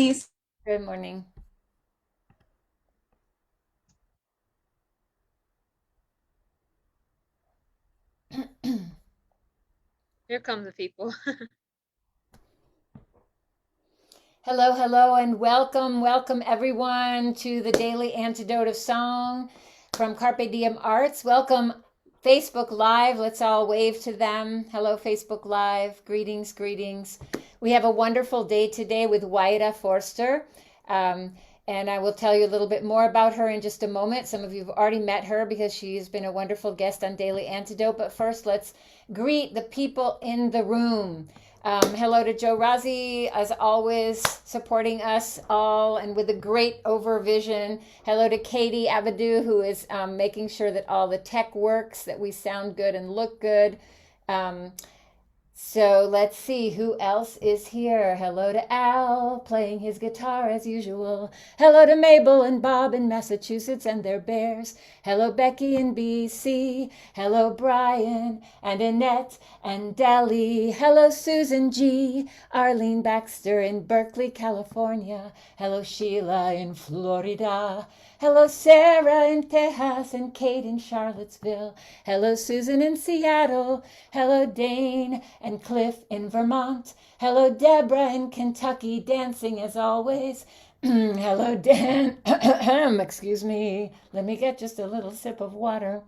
Elise. Good morning. Here come the people. Hello, hello, and welcome everyone to the Daily Antidote of Song from Carpe Diem Arts. Welcome Facebook Live. Let's all wave to them. Hello, Facebook Live. Greetings, greetings. We have a wonderful day today with Huayra Forster. And I will tell you a little bit more about her in just a moment. Some of you have already met her because she's been a wonderful guest on Daily Antidote. But first, let's greet the people in the room. Hello to Joe Razi, as always, supporting us all and with a great overvision. Hello to Katie Abadu, who is making sure that all the tech works, that we sound good and look good. So let's see who else is here. Hello to Al, playing his guitar as usual. Hello to Mabel and Bob in Massachusetts and their bears. Hello Becky in BC. Hello Brian and Annette and Deli. Hello Susan G. Arlene Baxter in Berkeley, California. Hello Sheila in Florida. Hello Sarah in Tejas and Kate in Charlottesville. Hello Susan in Seattle. Hello Dane and Cliff in Vermont. Hello Deborah in Kentucky, dancing as always. Hello Dan. Excuse me. Let me get just a little sip of water.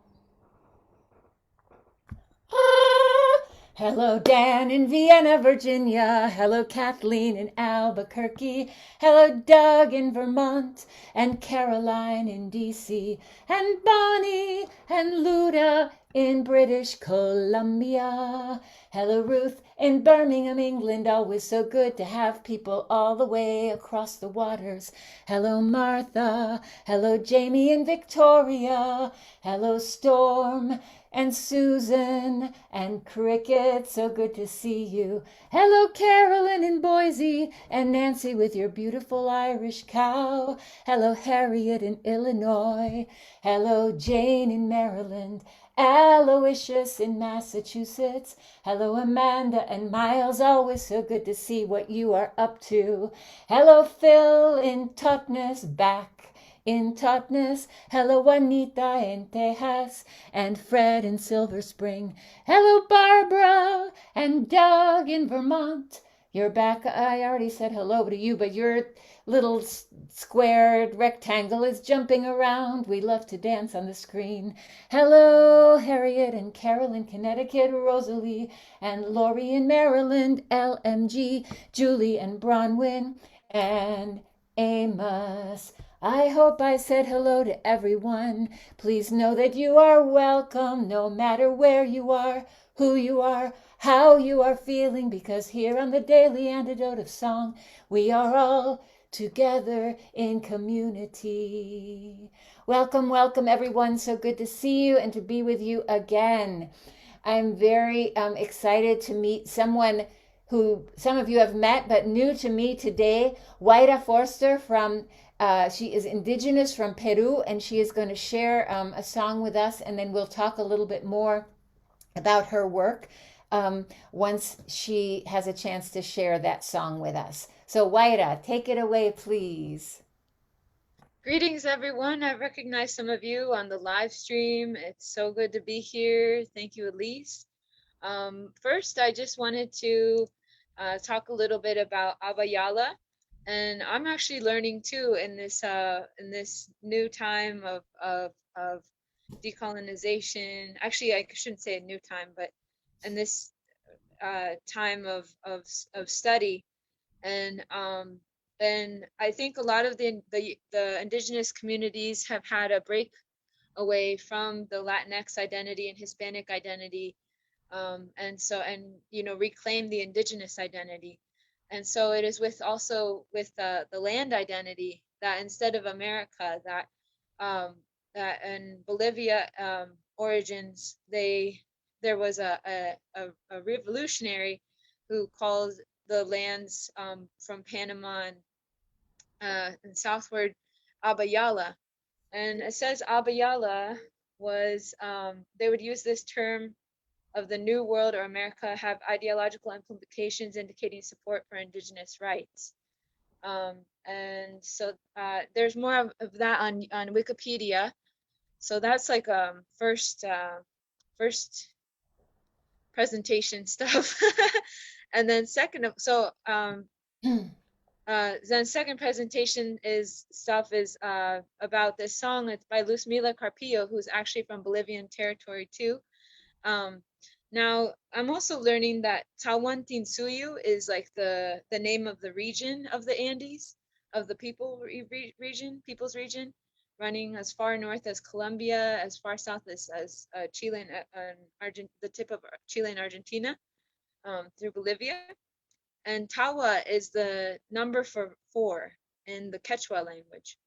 Hello, Dan in Vienna, Virginia. Hello, Kathleen in Albuquerque. Hello, Doug in Vermont. And Caroline in DC. And Bonnie and Luda in British Columbia. Hello, Ruth in Birmingham, England. Always so good to have people all the way across the waters. Hello, Martha. Hello, Jamie in Victoria. Hello, Storm and Susan and Cricket, so good to see you. Hello, Carolyn in Boise, and Nancy with your beautiful Irish cow. Hello, Harriet in Illinois. Hello, Jane in Maryland. Aloysius in Massachusetts. Hello, Amanda and Miles. Always so good to see what you are up to. Hello, Phil in Totnes, back in Totnes. Hello, Juanita in Tejas and Fred in Silver Spring. Hello, Barbara and Doug in Vermont. You're back. I already said hello to you, but your little squared rectangle is jumping around. We love to dance on the screen. Hello, Harriet and Carol in Connecticut, Rosalie and Lori in Maryland, LMG, Julie and Bronwyn, and Amos. I hope I said hello to everyone. Please know that you are welcome no matter where you are, who you are, how you are feeling, because here on the Daily Antidote of Song, we are all together in community. Welcome, welcome everyone. So good to see you and to be with you again. I'm very excited to meet someone who some of you have met, but new to me today, Huayra Forster from she is indigenous from Peru, and she is going to share a song with us, and then we'll talk a little bit more about her work once she has a chance to share that song with us. So, Huayra, take it away, please. Greetings, everyone. I recognize some of you on the live stream. It's so good to be here. Thank you, Elise. First, I just wanted to talk a little bit about Abayala, and I'm actually learning too in this new time of decolonization. Actually, I shouldn't say a new time, but in this time of study, and I think a lot of the indigenous communities have had a break away from the Latinx identity and Hispanic identity, and reclaim the indigenous identity. And so it is with also with the land identity that instead of America, that in Bolivia origins, there was a revolutionary who called the lands from Panama and southward Abayala. And it says Abayala was, they would use this term of the New World or America have ideological implications indicating support for indigenous rights. And so there's more of that on Wikipedia. So that's like first presentation stuff. And then then second presentation is about this song. It's by Luzmila Carpillo, who's actually from Bolivian territory too. Um, Now I'm also learning that Chiwanku is like the name of the region of the Andes, of the people's region, running as far north as Colombia, as far south as Chile and the tip of Chile and Argentina, through Bolivia. And Tawa is the number for four in the Quechua language.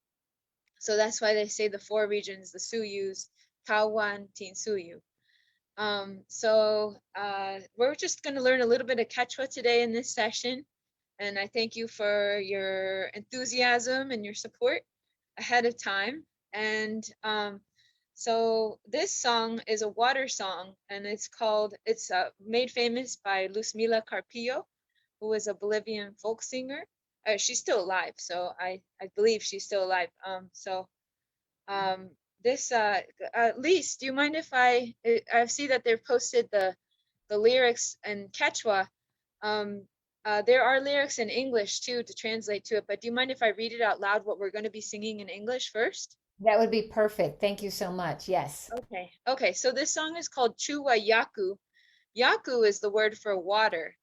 So that's why they say the four regions, the Suyus, Tawan, Suyu. We're just going to learn a little bit of Quechua today in this session. And I thank you for your enthusiasm and your support ahead of time. And so this song is a water song, and it's made famous by Luzmila Carpillo, who was a Bolivian folk singer. She's still alive, so I believe she's still alive. This Lise, do you mind if I see that they've posted the lyrics in Quechua? There are lyrics in English too to translate to it, but do you mind if I read it out loud what we're going to be singing in English first? That would be perfect. Thank you so much. Yes. Okay. So this song is called Chuwa Yaku. Yaku is the word for water.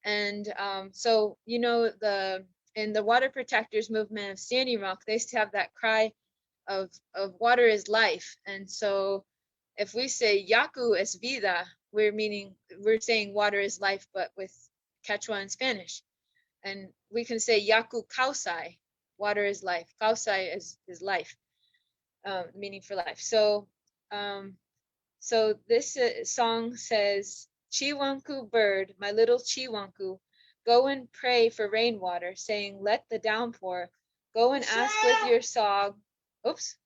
And so in the water protectors movement of Standing Rock, they used to have that cry of water is life. And so if we say Yaku es vida, we're saying water is life, but with Quechua and Spanish. And we can say Yaku kawsay, water is life. Kawsay is life, meaning for life. So this song says, Chiwanku bird, my little Chiwanku, go and pray for rainwater, saying, let the downpour. Go and ask with your song. Oops.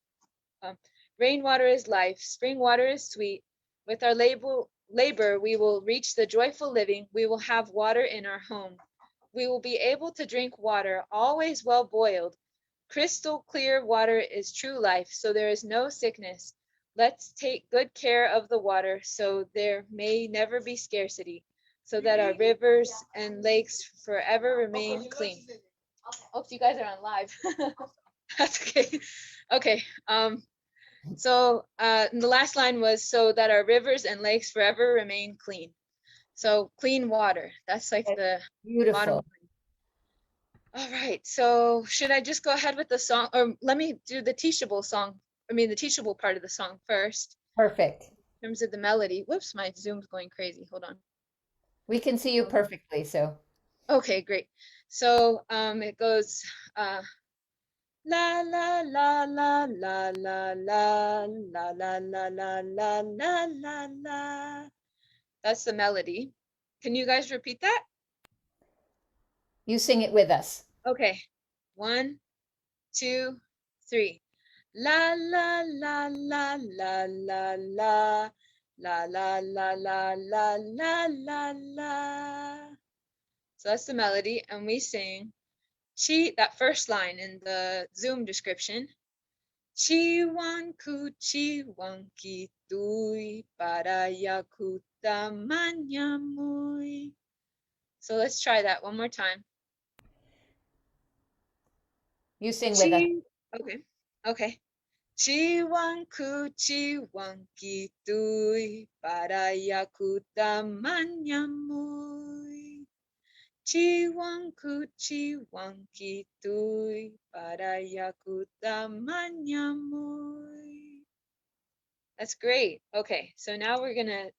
Rainwater is life, spring water is sweet. With our labor, we will reach the joyful living. We will have water in our home. We will be able to drink water, always well boiled. Crystal clear water is true life, so there is no sickness. Let's take good care of the water so there may never be scarcity, so that our rivers and lakes forever remain clean. Oops, you guys are on live. That's okay. Okay. So the last line was, so that our rivers and lakes forever remain clean. So clean water. That's like the Beautiful. bottom line. All right. So should I just go ahead with the song, or let me do the teachable part of the song first. Perfect. In terms of the melody. Whoops, my Zoom's going crazy. Hold on. We can see you perfectly, so. Okay, great. So it goes la la la la la la la la la la la la la la la. That's the melody. Can you guys repeat that? You sing it with us. Okay. 1, 2, 3. La la la la la la la la la la la la la la la. So that's the melody, and we sing that first line in the Zoom description. Chiwanku chiwankituy para Yakuta mañamuy. So let's try that one more time. You sing with us. Okay. Chiwanku chiwankituy para Yakuta mañamuy. Chiwanku chiwankituy para Yakuta mañamuy. That's great. Okay, so now we're gonna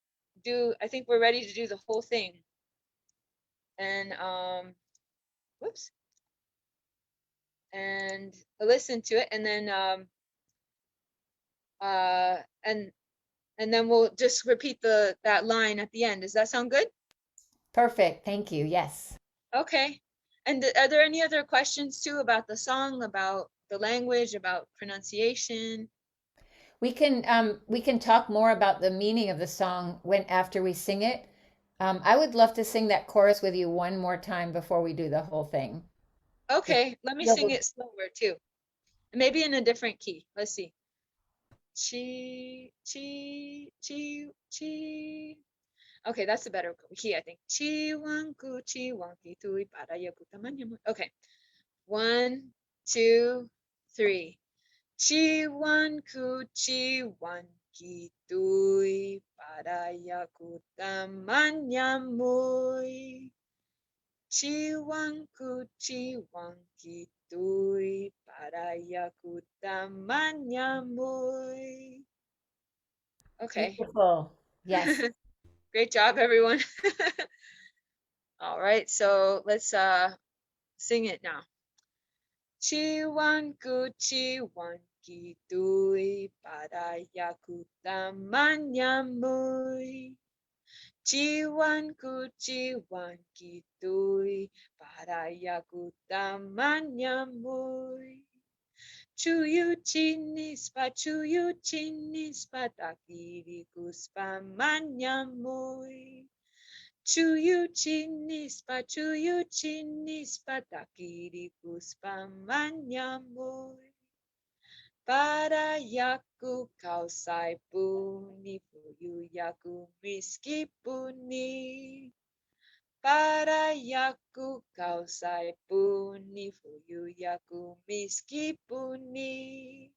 I think we're ready to do the whole thing. And whoops. And listen to it, and then and then we'll just repeat that line at the end. Does that sound good? Perfect. Thank you. Yes. Okay. And are there any other questions too about the song, about the language, about pronunciation? We can talk more about the meaning of the song after we sing it. I would love to sing that chorus with you one more time before we do the whole thing. Okay, let me Yeah, sing it slower too. Maybe in a different key. Let's see. Chi, chi, chi, chi. Okay, that's a better key, I think. Chiwanku, chiwankituy, para Yakuta, mañamuy. Okay, 1, 2, 3. Chiwanku, chiwankituy, para Yakuta, mañamuy. Chiwanku, chiwankituy, para Yakuta, mañamuy. Okay. beautiful. Yes. Great job, everyone. All right, so let's sing it now. Chiwanku, chiwankituy, para Yakuta, mañamuy. Chiwanku, chiwankituy, para Yakuta, mañamuy. Chulluchiy, nispa, takirikuspa, mañamuy. Chulluchiy, nispa, takirikuspa, mañamuy. Para Yaku, kawsaypuni, Phuyu Yaku, misk'ipuni. Para Yaku, kawsaypuni, Phuyu Yaku, misk'ipuni.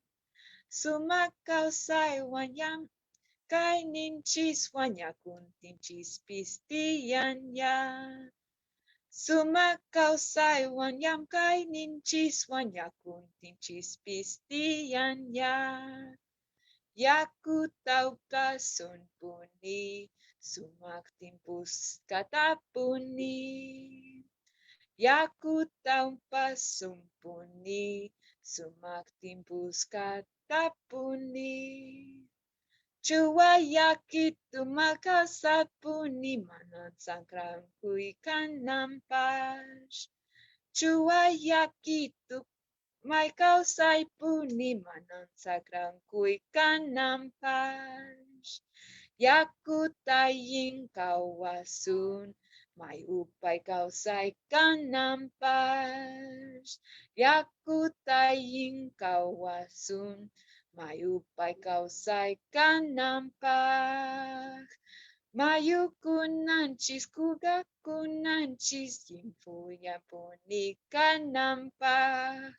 Sumaq kawsaywan, llamkayninchiswan, yakitunchispis, tiyanña. Sumaq kawsaywan, llamkayninchiswan, yakitunchispis, tiyanña. Yakuta, upyasunpuni, Sumaq katapuni. Yakuta, upyasunpuni, Sumaq katapuni. Chuwa Yakitu, kawsaypuni, saqra unquy, kananpaq. Chuwa Yakitu, kawsaypuni, saqra unquy, kananpaq. Yakuta, allin, kawsaywan, upyay kawsay, kananpaq. Yakuta, allin, kawsaywan, upyay kawsay, kananpaq. Mayukunanchis, kugakunanchis, yapuyapuni, kananpaq.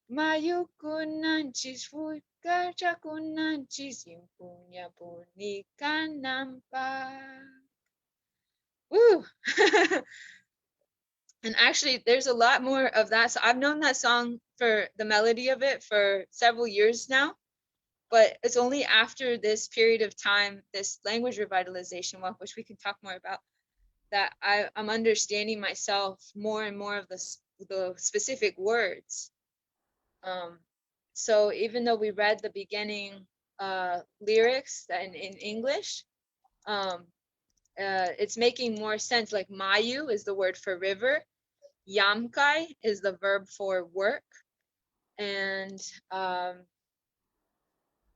Mayukunanchis, kugakunanchis, yapuyapuni, kananpaq. Woo! And actually, there's a lot more of that. So I've known that song for the melody of it for several years now. But it's only after this period of time, this language revitalization walk, which we can talk more about, that I'm understanding myself more and more of the specific words. So even though we read the beginning lyrics in English, it's making more sense. Like mayu is the word for river, llamkay is the verb for work, and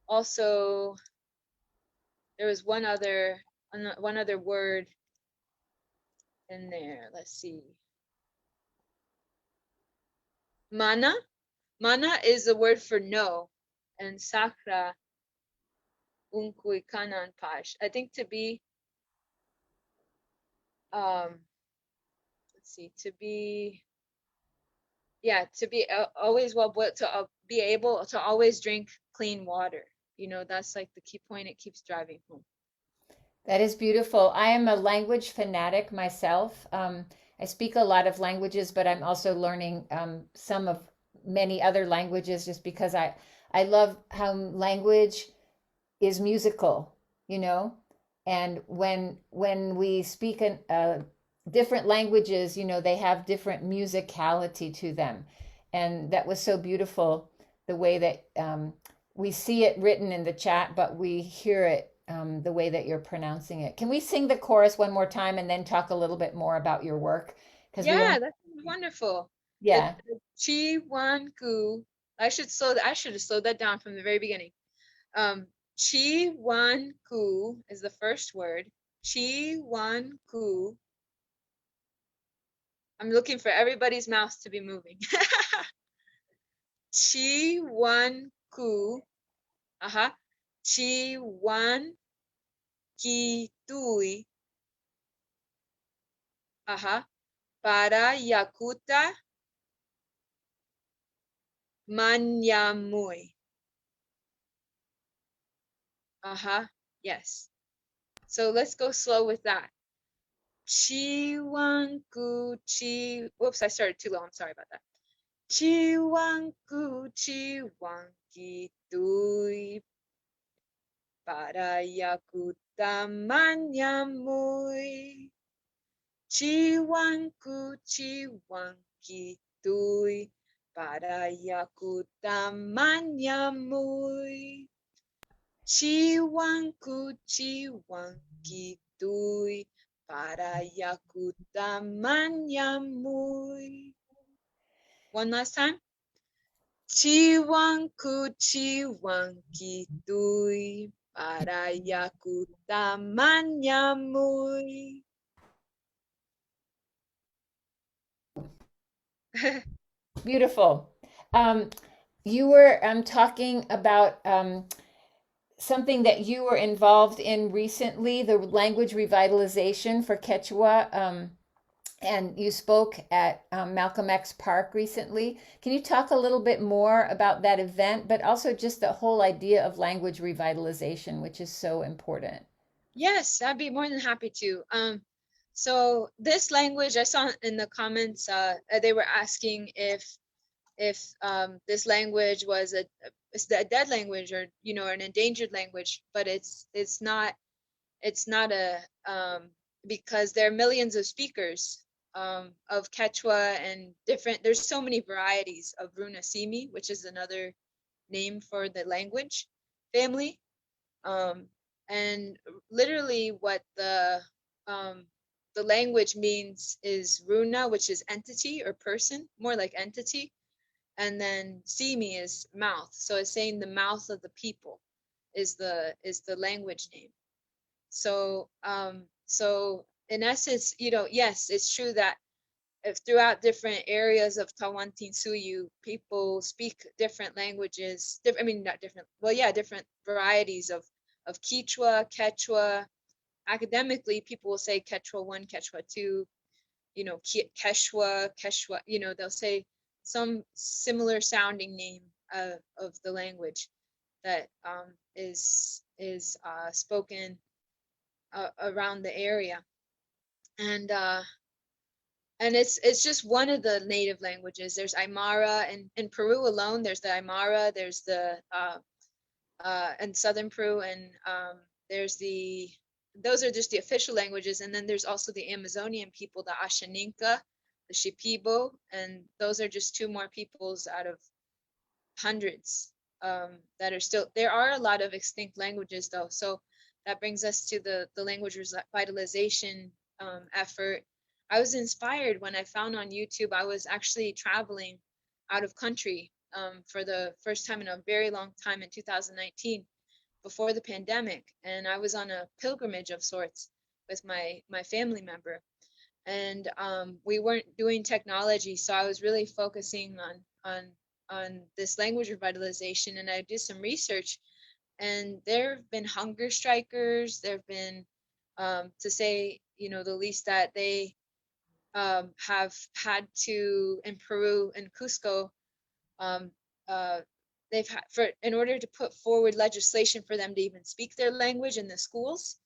also there was one other word in there. Let's see. Mana is the word for no, and saqra, unquy, kananpaq. I think to be let's see, to be always well boiled, to be able to always drink clean water. That's like the key point it keeps driving home. That is beautiful. I am a language fanatic myself. I speak a lot of languages, but I'm also learning some of many other languages just because I love how language is musical, you know? And when we speak in different languages, they have different musicality to them. And that was so beautiful, the way that we see it written in the chat, but we hear it the way that you're pronouncing it. Can we sing the chorus one more time and then talk a little bit more about your work? Because we Yeah, only, that's wonderful. yeah. Chiwanku. I should have slowed that down from the very beginning. Chiwanku is the first word. Chiwanku. I'm looking for everybody's mouth to be moving. Chiwanku, aha, chiwankituy, aha, para Yakuta mañamuy. Yes. So let's go slow with that. Chiwanku, whoops, I started too low. I'm sorry about that. Chiwanku, chiwankituy, para Yakuta mañamuy. Chiwanku, chiwankituy, para Yakuta mañamuy. Chiwanku, chiwankituy, para Yakuta mañamuy. One last time. Chiwanku, chiwankituy, para Yakuta mañamuy. Beautiful. You were talking about something that you were involved in recently, the language revitalization for Quechua. And you spoke at Malcolm X Park recently. Can you talk a little bit more about that event, but also just the whole idea of language revitalization, which is so important? Yes, I'd be more than happy to. So this language, I saw in the comments, they were asking if this language was a dead language, or an endangered language, but it's not a because there are millions of speakers of Quechua, and there's so many varieties of Runasimi, which is another name for the language family. And literally what the language means is Runa, which is entity or person, more like entity, and then Simi is mouth. So it's saying the mouth of the people is the language name. So so in essence, yes, it's true that if throughout different areas of Tawantinsuyu, people speak different languages. I mean, not different. Well, yeah, different varieties of Quechua, Quechua. Academically, people will say Quechua 1, Quechua 2. Quechua, Quechua. They'll say some similar sounding name of the language that is spoken around the area, and it's just one of the native languages. There's Aymara, and in Peru alone, there's the Aymara, there's the in southern Peru, and there's those are just the official languages, and then there's also the Amazonian people, the Ashaninka, the Shipibo, and those are just two more peoples out of hundreds that are still. There are a lot of extinct languages though, so that brings us to the language revitalization effort. I was inspired when I found on YouTube. I was actually traveling out of country for the first time in a very long time in 2019, before the pandemic, and I was on a pilgrimage of sorts with my family member, and we weren't doing technology, so I was really focusing on this language revitalization, and I did some research, and there have been hunger strikers. There have been, to say the least, that they have had to, in Peru and Cusco, um, uh, they've had, for in order to put forward legislation for them to even speak their language in the schools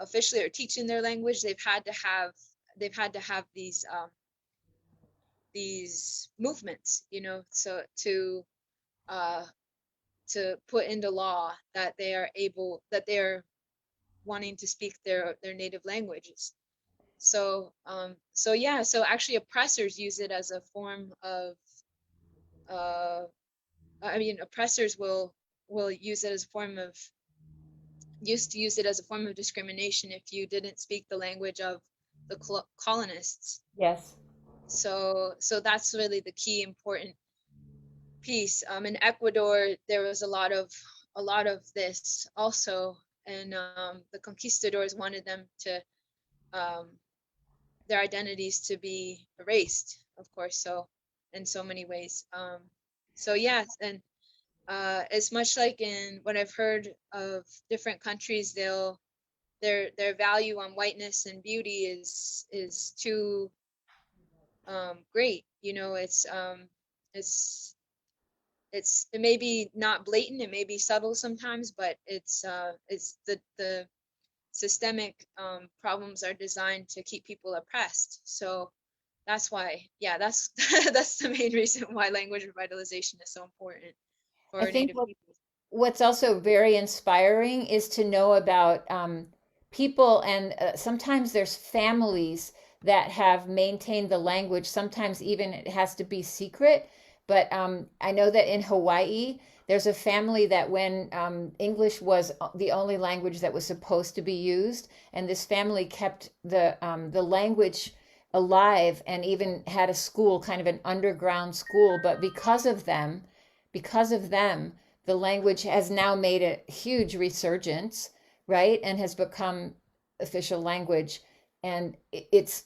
officially, or teaching their language, they've had to have these movements, so uh, to put into law that they are wanting to speak their native languages. So yeah, so actually oppressors use it as a form of oppressors will use it as a form of used to use it as a form of discrimination if you didn't speak the language of the colonists. Yes. So that's really the key important piece. In Ecuador, there was a lot of this also, and the conquistadors wanted them to their identities to be erased, of course. So in so many ways. So yes, and it's much like in what I've heard of different countries, their value on whiteness and beauty is too great. It's it may be not blatant, it may be subtle sometimes, but it's the systemic problems are designed to keep people oppressed. So that's why, yeah, that's that's the main reason why language revitalization is so important I for think Native people. what's also very inspiring is to know about people, and sometimes there's families that have maintained the language. Sometimes even it has to be secret. But I know that in Hawaii, there's a family that when English was the only language that was supposed to be used, and this family kept the language alive and even had a school, kind of an underground school. But because of them, the language has now made a huge resurgence, right? And has become official language. And it's,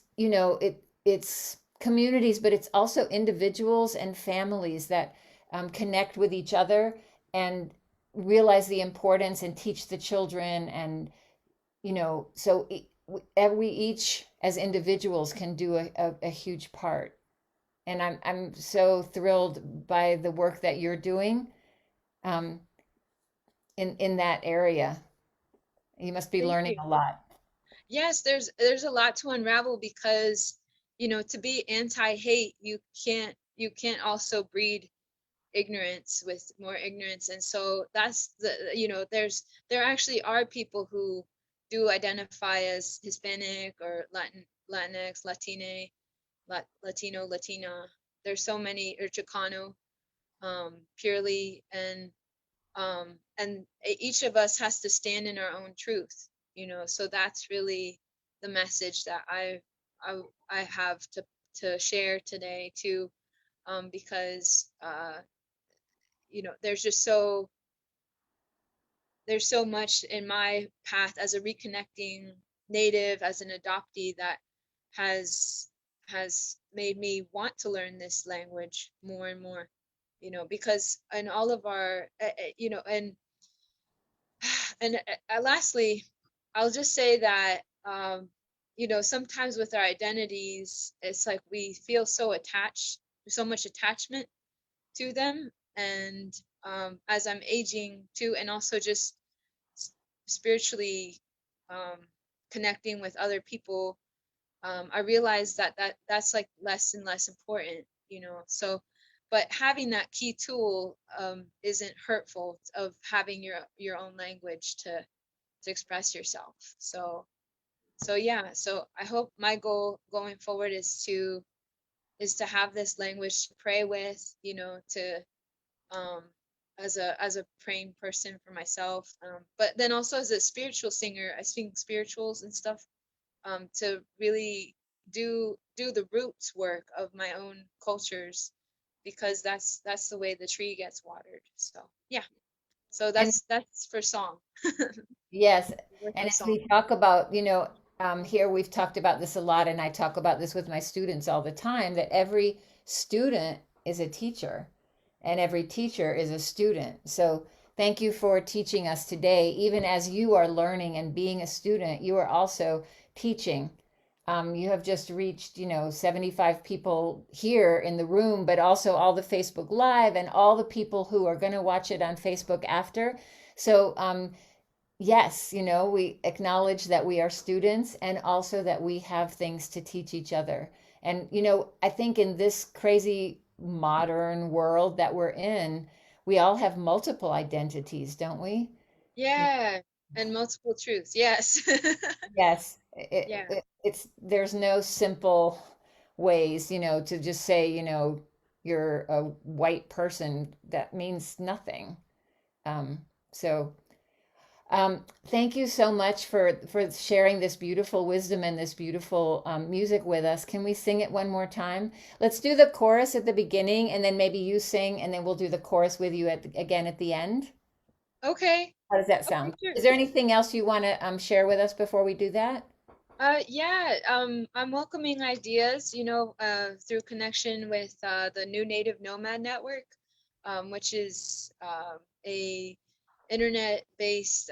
it's communities, but it's also individuals and families that connect with each other and realize the importance and teach the children. And, so we each as individuals can do a huge part. And I'm so thrilled by the work that you're doing um, in that area. You must be Thank learning you. a lot. Yes, there's a lot to unravel because, to be anti-hate, you can't also breed ignorance with more ignorance. And so that's there actually are people who do identify as Hispanic or Latinx, Latino, Latina. There's so many, or Chicano, purely, and each of us has to stand in our own truth. So that's really the message that I, I have to share today too, because there's just there's so much in my path as a reconnecting native, as an adoptee, that has has made me want to learn this language more and more, because in all of our and lastly, I'll just say that sometimes with our identities, it's like we feel so attached, so much attachment to them. And as I'm aging too, and also just spiritually um, connecting with other people, I realize that's like less and less important, So, but having that key tool isn't hurtful, of having your own language to express yourself. So yeah. So I hope my goal going forward is to have this language to pray with, to um, as a praying person for myself, but then also as a spiritual singer, I sing spirituals and stuff, to really do the roots work of my own cultures, because that's the way the tree gets watered. So yeah, so And that's for song. yes, Work and for as song. we talk about, here we've talked about this a lot, and I talk about this with my students all the time, that every student is a teacher and every teacher is a student. So thank you for teaching us today. Even as you are learning and being a student, you are also teaching. You have just reached, 75 people here in the room, but also all the Facebook Live and all the people who are going to watch it on Facebook after. So, yes, we acknowledge that we are students and also that we have things to teach each other. And, I think in this crazy modern world that we're in, we all have multiple identities, don't we? Yeah, and multiple truths. Yes. Yes, Yeah. it's there's no simple ways, to just say, you're a white person. That means nothing. Um, so thank you so much for sharing this beautiful wisdom and this beautiful music with us. Can we sing it one more time? Let's do the chorus at the beginning, and then maybe you sing, and then we'll do the chorus with you again at the end. Okay. How does that Okay, sound? sure. Is there anything else you want to share with us before we do that? Yeah, I'm welcoming ideas, through connection with the New Native Nomad Network, which is a internet-based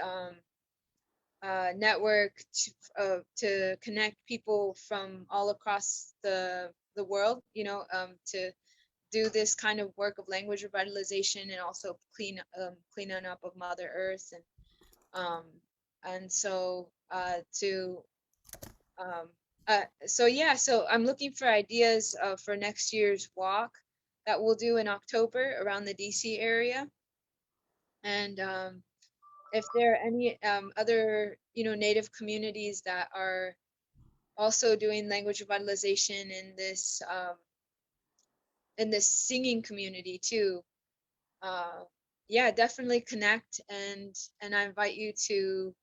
network to connect people from all across the world, to do this kind of work of language revitalization and also cleaning up of Mother Earth um, and so to so I'm looking for ideas for next year's walk that we'll do in October around the DC area. And if there are any other, Native communities that are also doing language revitalization in this singing community too, uh, yeah, definitely connect, and I invite you to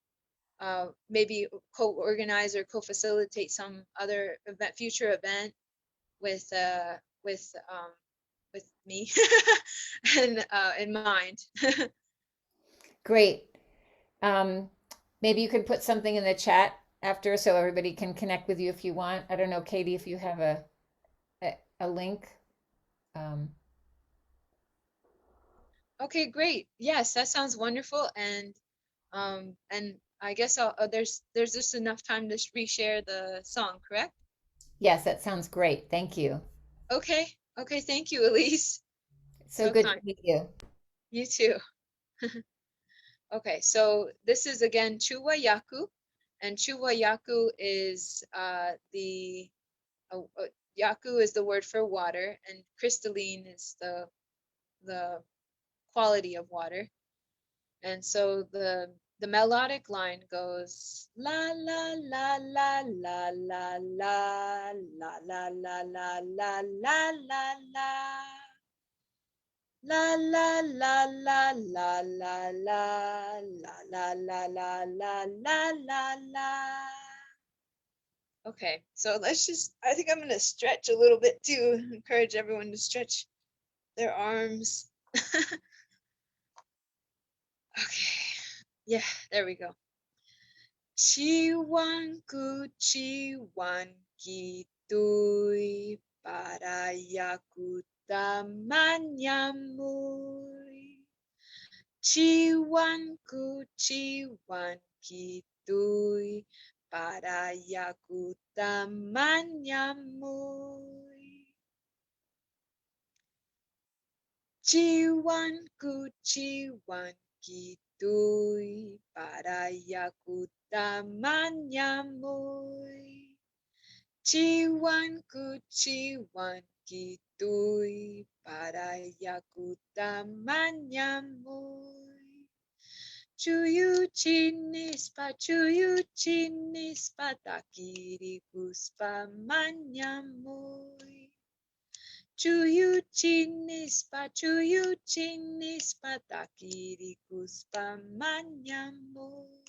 maybe co-organize or co-facilitate some other future event with uh with um with me and in mind. Great. Um, maybe you could put something in the chat after so everybody can connect with you if you want. I don't know, Katie, if you have a link. Um, Okay, great. Yes, that sounds wonderful. And I guess there's just enough time to reshare the song, correct? yes, that sounds great. Thank you. Okay. Okay, thank you, Elise. So So good to kind. meet you. You too. Okay, so this is again Chuwa Yaku, and Chuwa Yaku is the uh, uh, Yaku is the word for water, and crystalline is the quality of water. And so the melodic line goes la la la la la la la la la la la la la la la. La la la la la la la la la la la la la la la. Okay, so I think I'm gonna stretch a little bit too. Encourage everyone to stretch their arms. Okay, yeah, there we go. Chiwanku chiwankituy para Yakuta mañamuy. Chiwanku chiwankituy para Yakuta mañamuy. Chiwanku chiwankituy para Yakuta mañamuy. Chiwanku chiwankituy para Yakuta mañamuy. Chulluchiy nispa takirikuspa mañamuy. Chulluchiy nispa takirikuspa mañamuy.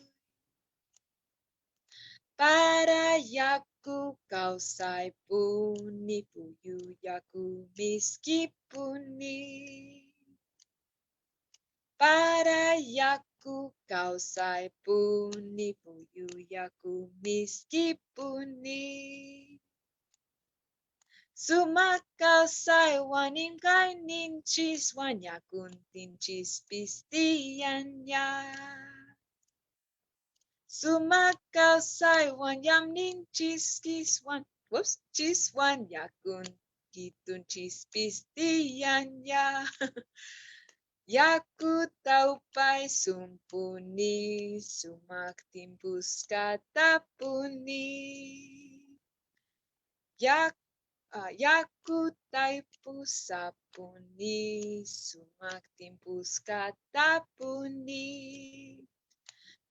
Para Yaku kawsaypuni Phuyu Yaku misk'ipuni. Para Yaku kawsaypuni Phuyu Yaku misk'ipuni. Sumaq kawsaywan inquy yakitunchispis tiyanña. Sumaq kawsaywan chiswan yakitunchispis tiyanña. Yakuta upyasunpuni Sumaq timpusqatapuni. Yakuta pusapuni Sumaq timpusqatapuni.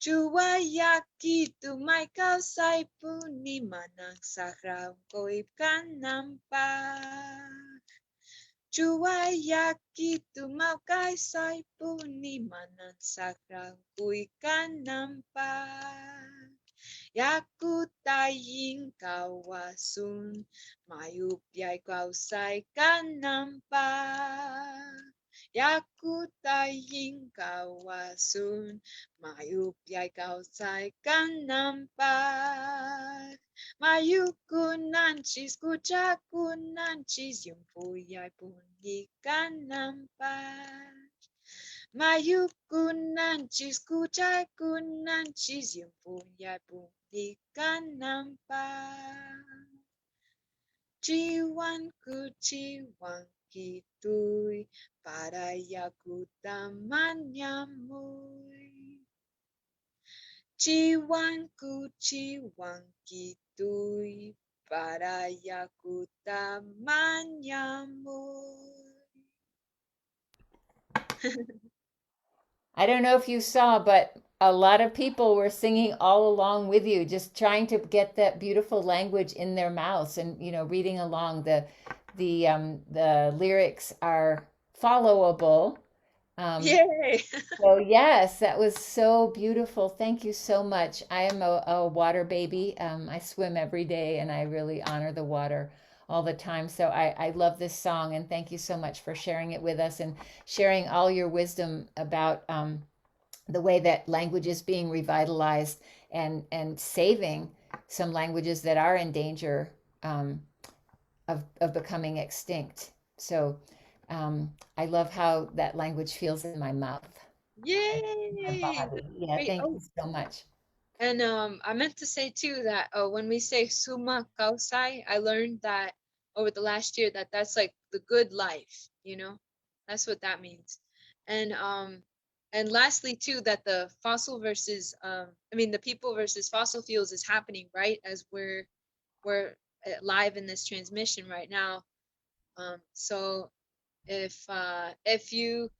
Chuwa Yakitu kawsaypuni manang saqra unquy kananpaq. Chuwa Yakitu kawsaypuni manang saqra unquy kananpaq. Yakuta allin kawsay upyay kawsay kananpaq. Yakuta kawsayun, upyay kawsay kananpaq. Mayukunanchis yung puyay puni kananpaq. Mayukunanchis yung puyay puni kananpaq. Chiwanku chiwankituy, para Yakuta mañamuy. Chiwanku chiwankituy, para Yakuta mañamuy. I don't know if you saw, but a lot of people were singing all along with you, just trying to get that beautiful language in their mouths and reading along. The lyrics are followable. Yay! So yes, that was so beautiful. Thank you so much. I am a water baby. I swim every day and I really honor the water all the time. So I love this song and thank you so much for sharing it with us and sharing all your wisdom about the way that language is being revitalized and saving some languages that are in danger of becoming extinct. So I love how that language feels in my mouth, my Yay! body. That's Yeah, great. thank Oh, you so much. and I meant to say too that when we say Sumaq kawsay, I learned that over the last year that that's like the good life, you know? That's what that means. And lastly too that the fossil versus I mean the people versus fossil fuels is happening right as we're live in this transmission right now. So if you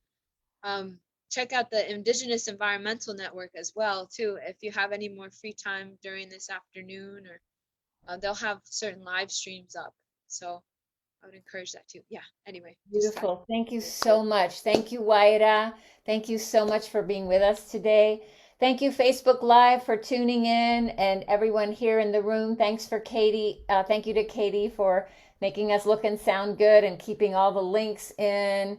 um, check out the Indigenous Environmental Network as well too. If you have any more free time during this afternoon, or they'll have certain live streams up. So I would encourage that too. Yeah. Anyway, just that. Beautiful. Thank you so much. Thank you, Huayra. Thank you so much for being with us today. Thank you, Facebook Live, for tuning in, and everyone here in the room. Thanks for Katie. Thank you to Katie for making us look and sound good and keeping all the links in.